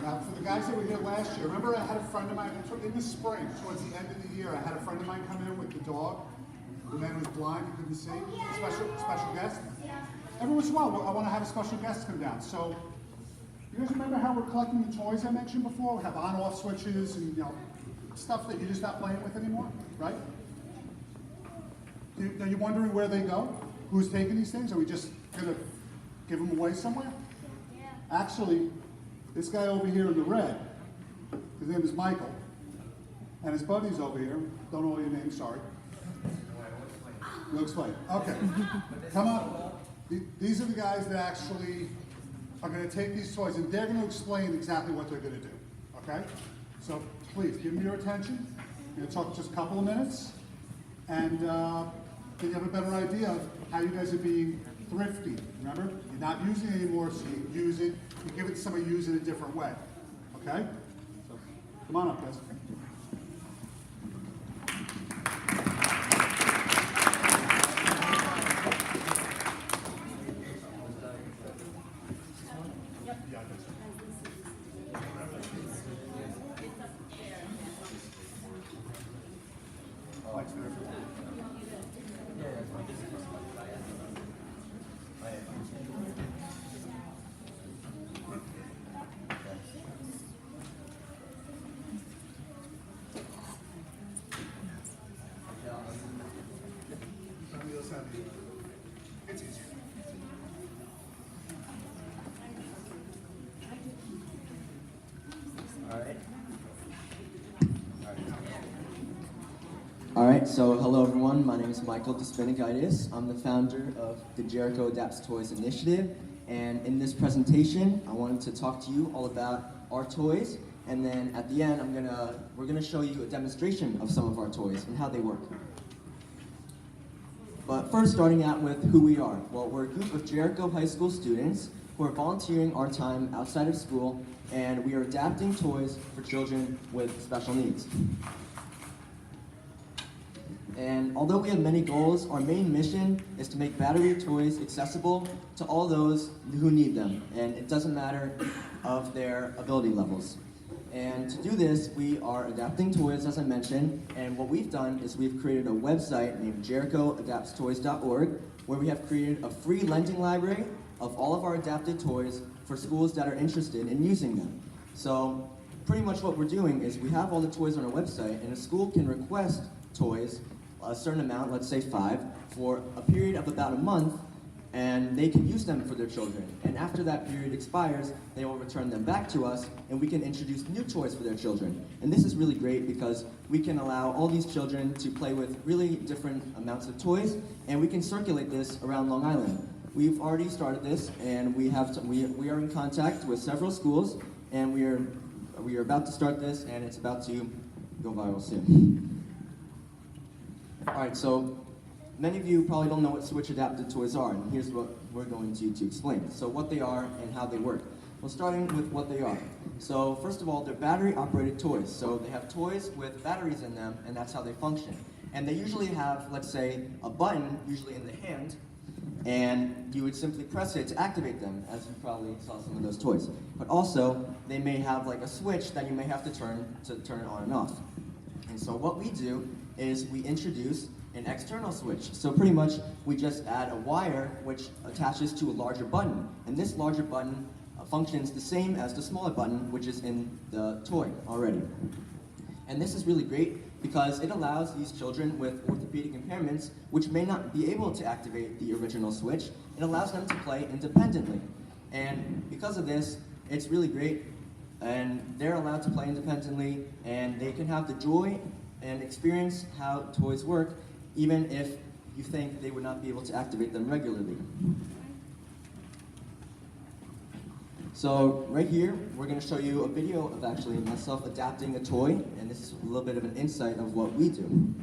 Now, for the guys that were here last year, remember I had a friend of mine, in the spring, towards the end of the year, I had a friend of mine come in with the dog. The man was blind, he couldn't see. Special guest. Every once in a while, I want to have a special guest come down. So, you guys remember how we're collecting the toys I mentioned before? We have on-off switches and, stuff that you're just not playing with anymore, right? Are you wondering where they go? Who's taking these things? Are we just going to give them away somewhere? Yeah. Actually, this guy over here in the red, his name is Michael. And his buddies over here, don't know your name, sorry. We'll explain. Okay. Come on. These are the guys that actually are going to take these toys, and they're going to explain exactly what they're going to do. Okay? So please, give me your attention. I'm going to talk just a couple of minutes, and then you have a better idea of how you guys are being thrifty. Remember? You're not using it anymore, so you use it. You give it to somebody, use it a different way. Okay? So come on up, guys. It's easier. All right, so hello everyone, my name is Michael Despinigaitis. I'm the founder of the Jericho Adapts Toys Initiative, and in this presentation, I wanted to talk to you all about our toys, and then at the end, we're gonna show you a demonstration of some of our toys and how they work. But first, starting out with who we are. Well, we're a group of Jericho High School students who are volunteering our time outside of school, and we are adapting toys for children with special needs. And although we have many goals, our main mission is to make battery toys accessible to all those who need them, and it doesn't matter of their ability levels. And to do this, we are adapting toys, as I mentioned, and what we've done is we've created a website named jerichoadaptstoys.org, where we have created a free lending library of all of our adapted toys for schools that are interested in using them. So pretty much what we're doing is we have all the toys on our website, and a school can request toys, a certain amount, let's say 5, for a period of about a month, and they can use them for their children. And after that period expires, they will return them back to us, and we can introduce new toys for their children. And this is really great because we can allow all these children to play with really different amounts of toys, and we can circulate this around Long Island. We've already started this, and we are in contact with several schools, and we are about to start this, and it's about to go viral soon. All right, so many of you probably don't know what Switch adapted toys are, and here's what we're going to explain. So what they are and how they work. Well, starting with what they are. So first of all, they're battery-operated toys. So they have toys with batteries in them, and that's how they function. And they usually have, let's say, a button, usually in the hand, and you would simply press it to activate them, as you probably saw some of those toys. But also, they may have like a switch that you may have to turn it on and off. And so what we do is we introduce an external switch. So pretty much we just add a wire which attaches to a larger button. And this larger button functions the same as the smaller button which is in the toy already. And this is really great because it allows these children with orthopedic impairments which may not be able to activate the original switch, it allows them to play independently. And because of this, it's really great, and they're allowed to play independently, and they can have the joy and experience how toys work, even if you think they would not be able to activate them regularly. So right here, we're going to show you a video of actually myself adapting a toy, and this is a little bit of an insight of what we do.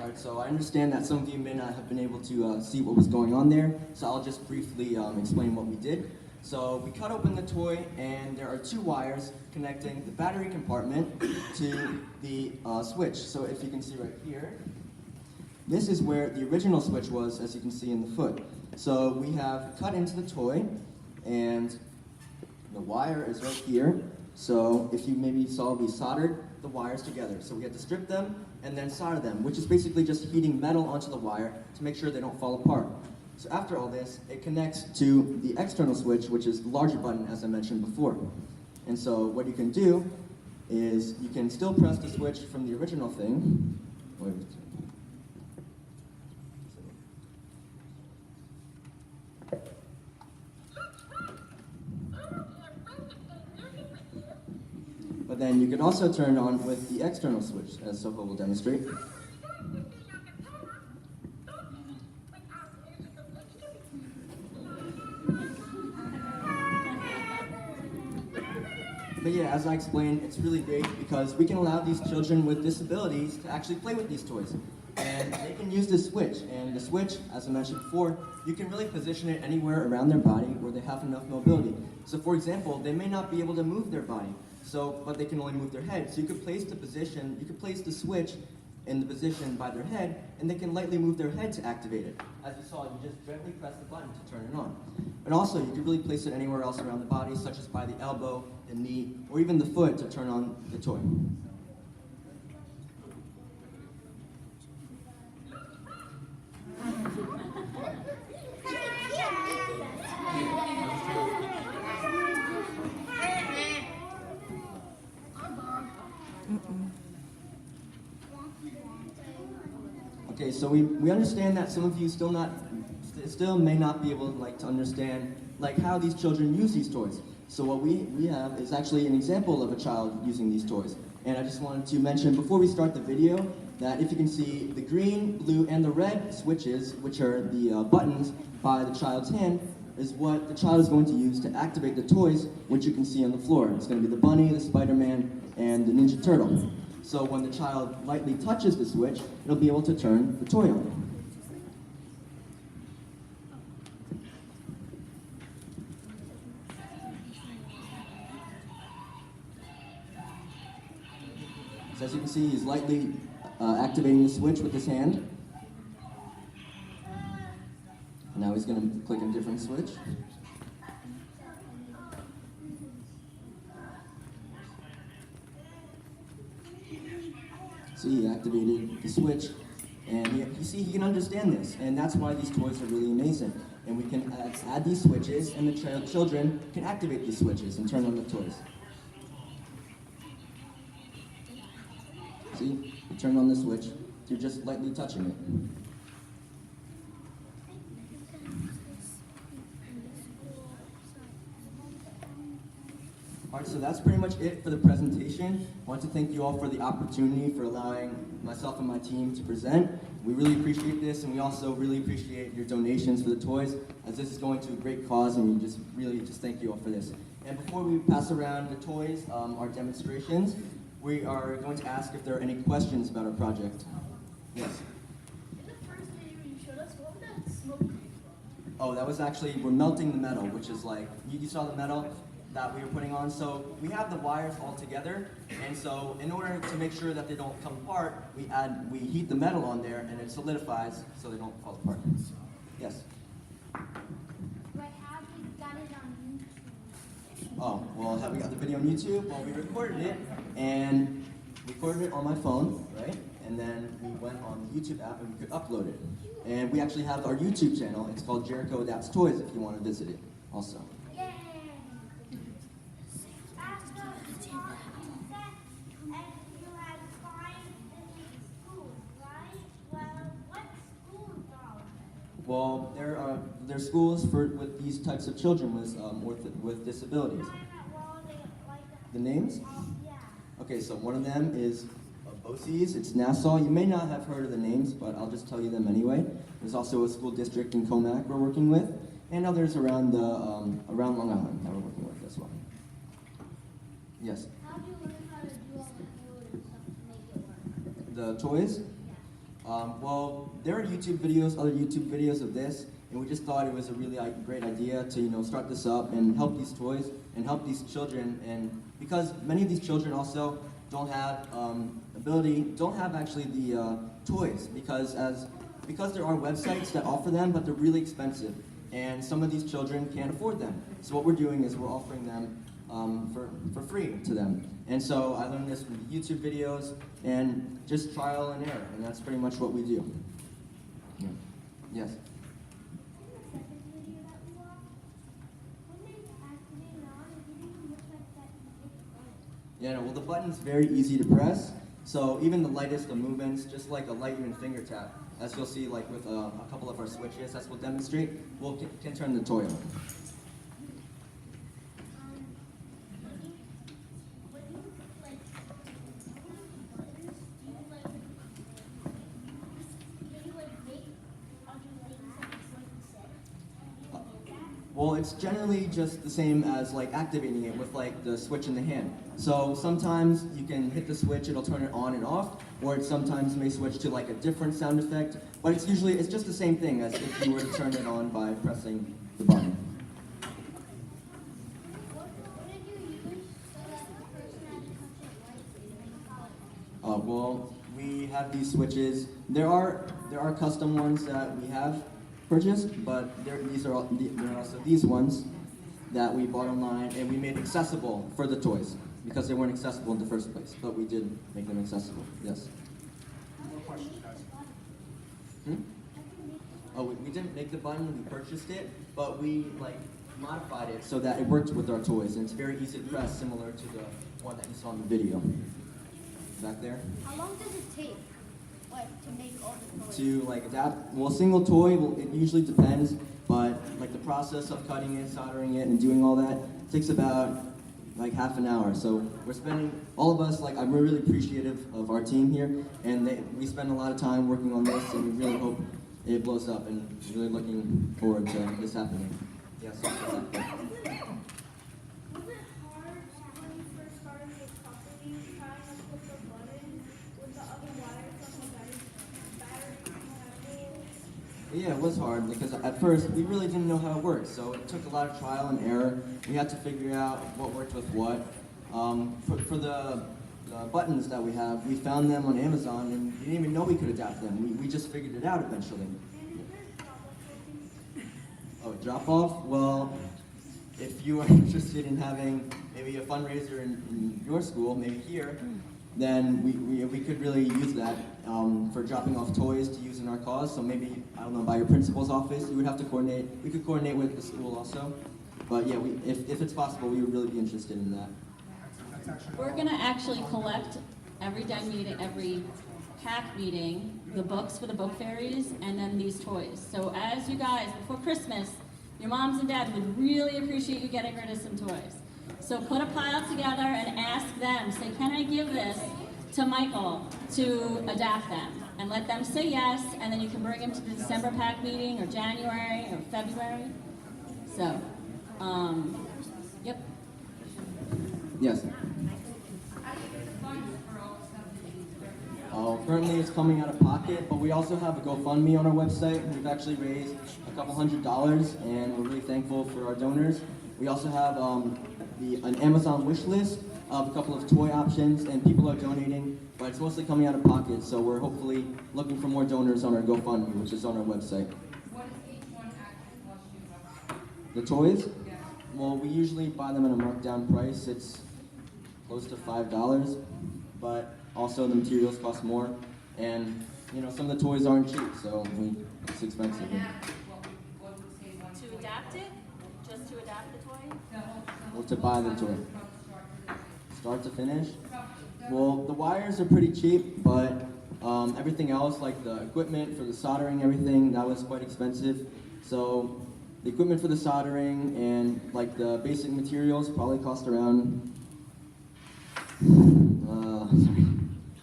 All right, so I understand that some of you may not have been able to see what was going on there, so I'll just briefly explain what we did. So we cut open the toy, and there are 2 wires connecting the battery compartment to the switch. So if you can see right here, this is where the original switch was, as you can see in the foot. So we have cut into the toy, and the wire is right here. So if you maybe saw, we soldered the wires together. So we had to strip them and then solder them, which is basically just heating metal onto the wire to make sure they don't fall apart. So after all this, it connects to the external switch, which is the larger button, as I mentioned before. And so what you can do is you can still press the switch from the original thing. But then you can also turn on with the external switch, as Soho will demonstrate. But yeah, as I explained, it's really great because we can allow these children with disabilities to actually play with these toys. And they can use this switch. And the switch, as I mentioned before, you can really position it anywhere around their body where they have enough mobility. So for example, they may not be able to move their body, but they can only move their head. So you could place the switch in the position by their head, and they can lightly move their head to activate it. As you saw, you just gently press the button to turn it on. And also, you can really place it anywhere else around the body, such as by the elbow, the knee, or even the foot to turn on the toy. Okay, so we understand that some of you still may not be able to understand how these children use these toys. So what we have is actually an example of a child using these toys. And I just wanted to mention before we start the video that if you can see the green, blue, and the red switches, which are the buttons by the child's hand, is what the child is going to use to activate the toys, which you can see on the floor. It's going to be the bunny, the Spider-Man, and the Ninja Turtle. So when the child lightly touches the switch, it'll be able to turn the toy on. So as you can see, he's lightly activating the switch with his hand. Now he's going to click a different switch. See, he activated the switch, and you see he can understand this, and that's why these toys are really amazing. And we can add these switches, and the children can activate these switches and turn on the toys. See, you turn on the switch through just lightly touching it. Alright, so that's pretty much it for the presentation. I want to thank you all for the opportunity for allowing myself and my team to present. We really appreciate this, and we also really appreciate your donations for the toys, as this is going to a great cause, and we really thank you all for this. And before we pass around the toys, our demonstrations, we are going to ask if there are any questions about our project. Yes? In the first video you showed us, what would that smoke come from? Oh, that was actually, we're melting the metal, which is you saw the metal that we were putting on. So we have the wires all together, and so in order to make sure that they don't come apart, we heat the metal on there, and it solidifies so they don't fall apart. Yes? But have you got it on YouTube? Oh, well, have we got the video on YouTube? Well, we recorded it on my phone, right? And then we went on the YouTube app and we could upload it. And we actually have our YouTube channel. It's called Jericho Adapts Toys if you want to visit it also. Yay! After the talk, you said you had 5 different schools, right? Well, what schools are there? Well, there are schools with these types of children with disabilities. The names? Yeah. Okay, so one of them is BOCES. It's Nassau. You may not have heard of the names, but I'll just tell you them anyway. There's also a school district in Comac we're working with, and others around around Long Island that we're working with as well. Yes. How do you learn how to do all the code and stuff to make it work? The toys? Well, there are YouTube videos, other YouTube videos of this, and we just thought it was a really great idea to start this up and help these toys and help these children. And because many of these children also don't have don't have actually the toys because there are websites that offer them, but they're really expensive, and some of these children can't afford them. So what we're doing is we're offering them for free to them. And so I learned this from YouTube videos and just trial and error, and that's pretty much what we do. Yeah. Yes. Yeah, no, well, the button's very easy to press, so even the lightest of movements, just like a light even finger tap, as you'll see like with a couple of our switches, that's what demonstrate, can turn the toy on. Well, it's generally just the same as like activating it with like the switch in the hand. So sometimes you can hit the switch, it'll turn it on and off, or it sometimes may switch to like a different sound effect, but it's just the same thing as if you were to turn it on by pressing the button. What did you use so that the person had to touch it lightly to make it? Well, we have these switches. There are custom ones that we have purchased, but there are also these ones that we bought online and we made accessible for the toys because they weren't accessible in the first place, but we did make them accessible. Yes. More questions, guys? Oh, we didn't make the button, we purchased it, but we modified it so that it works with our toys, and it's very easy to press, similar to the one that you saw in the video. Back there? How long does it take, to make all the toys? To adapt, well, a single toy, it usually depends, but the process of cutting it, soldering it, and doing all that takes about half an hour. So we're spending, all of us, I'm really appreciative of our team here, and we spend a lot of time working on this, and we really hope it blows up, and really looking forward to this happening. Yes. Was it hard when you first started with company trying to put the button with the other wires on the battery compatible? Yeah, it was hard because at first we really didn't know how it worked, so it took a lot of trial and error. We had to figure out what worked with what. For the buttons that we have, we found them on Amazon and we didn't even know we could adapt them. We just figured it out eventually. Oh, drop off? Well, if you are interested in having maybe a fundraiser in your school, maybe here, then we could really use that for dropping off toys to use in our cause. So maybe, I don't know, by your principal's office, you would have to coordinate. We could coordinate with the school also. But yeah, if it's possible, we would really be interested in that. We're going to actually collect every PAC meeting, the books for the book fairies, and then these toys. So as you guys, before Christmas, your moms and dads would really appreciate you getting rid of some toys. So put a pile together and ask them, say, can I give this to Michael to adapt them? And let them say yes, and then you can bring them to the December PAC meeting, or January, or February. So, yep. Yes. Currently it's coming out of pocket, but we also have a GoFundMe on our website. We've actually raised a couple $100, and we're really thankful for our donors. We also have an Amazon wish list of a couple of toy options, and people are donating, but it's mostly coming out of pocket, so we're hopefully looking for more donors on our GoFundMe, which is on our website. What does each one actually cost you? The toys? Yeah. Well, we usually buy them at a markdown price. It's close to $5, but also the materials cost more, and some of the toys aren't cheap, so it's expensive. What would say one To adapt it? Just to adapt the toy? Well, to buy the toy. Start to finish? Well, the wires are pretty cheap, but everything else, like the equipment for the soldering, everything, that was quite expensive. So the equipment for the soldering and the basic materials probably cost around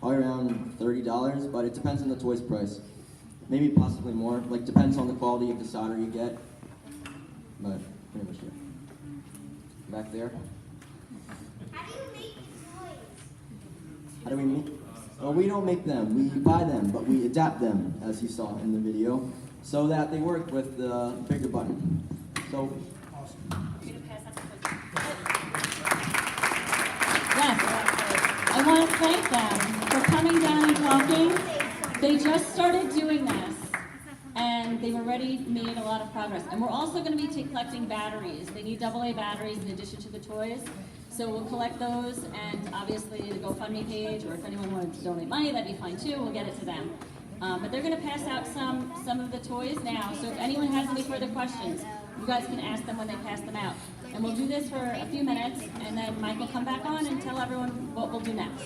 probably around $30, but it depends on the toy's price. Maybe possibly more. Depends on the quality of the solder you get. But pretty much it. Back there. How do you make the toys? How do we make? Well, we don't make them, we buy them, but we adapt them, as you saw in the video, so that they work with the bigger button. So, Yes, I want to thank them for coming down and talking. They just started doing this, and they've already made a lot of progress. And we're also going to be collecting batteries. They need AA batteries in addition to the toys. So we'll collect those, and obviously the GoFundMe page, or if anyone wanted to donate money, that'd be fine too. We'll get it to them. But they're going to pass out some of the toys now. So if anyone has any further questions, you guys can ask them when they pass them out. And we'll do this for a few minutes, and then Mike will come back on and tell everyone what we'll do next.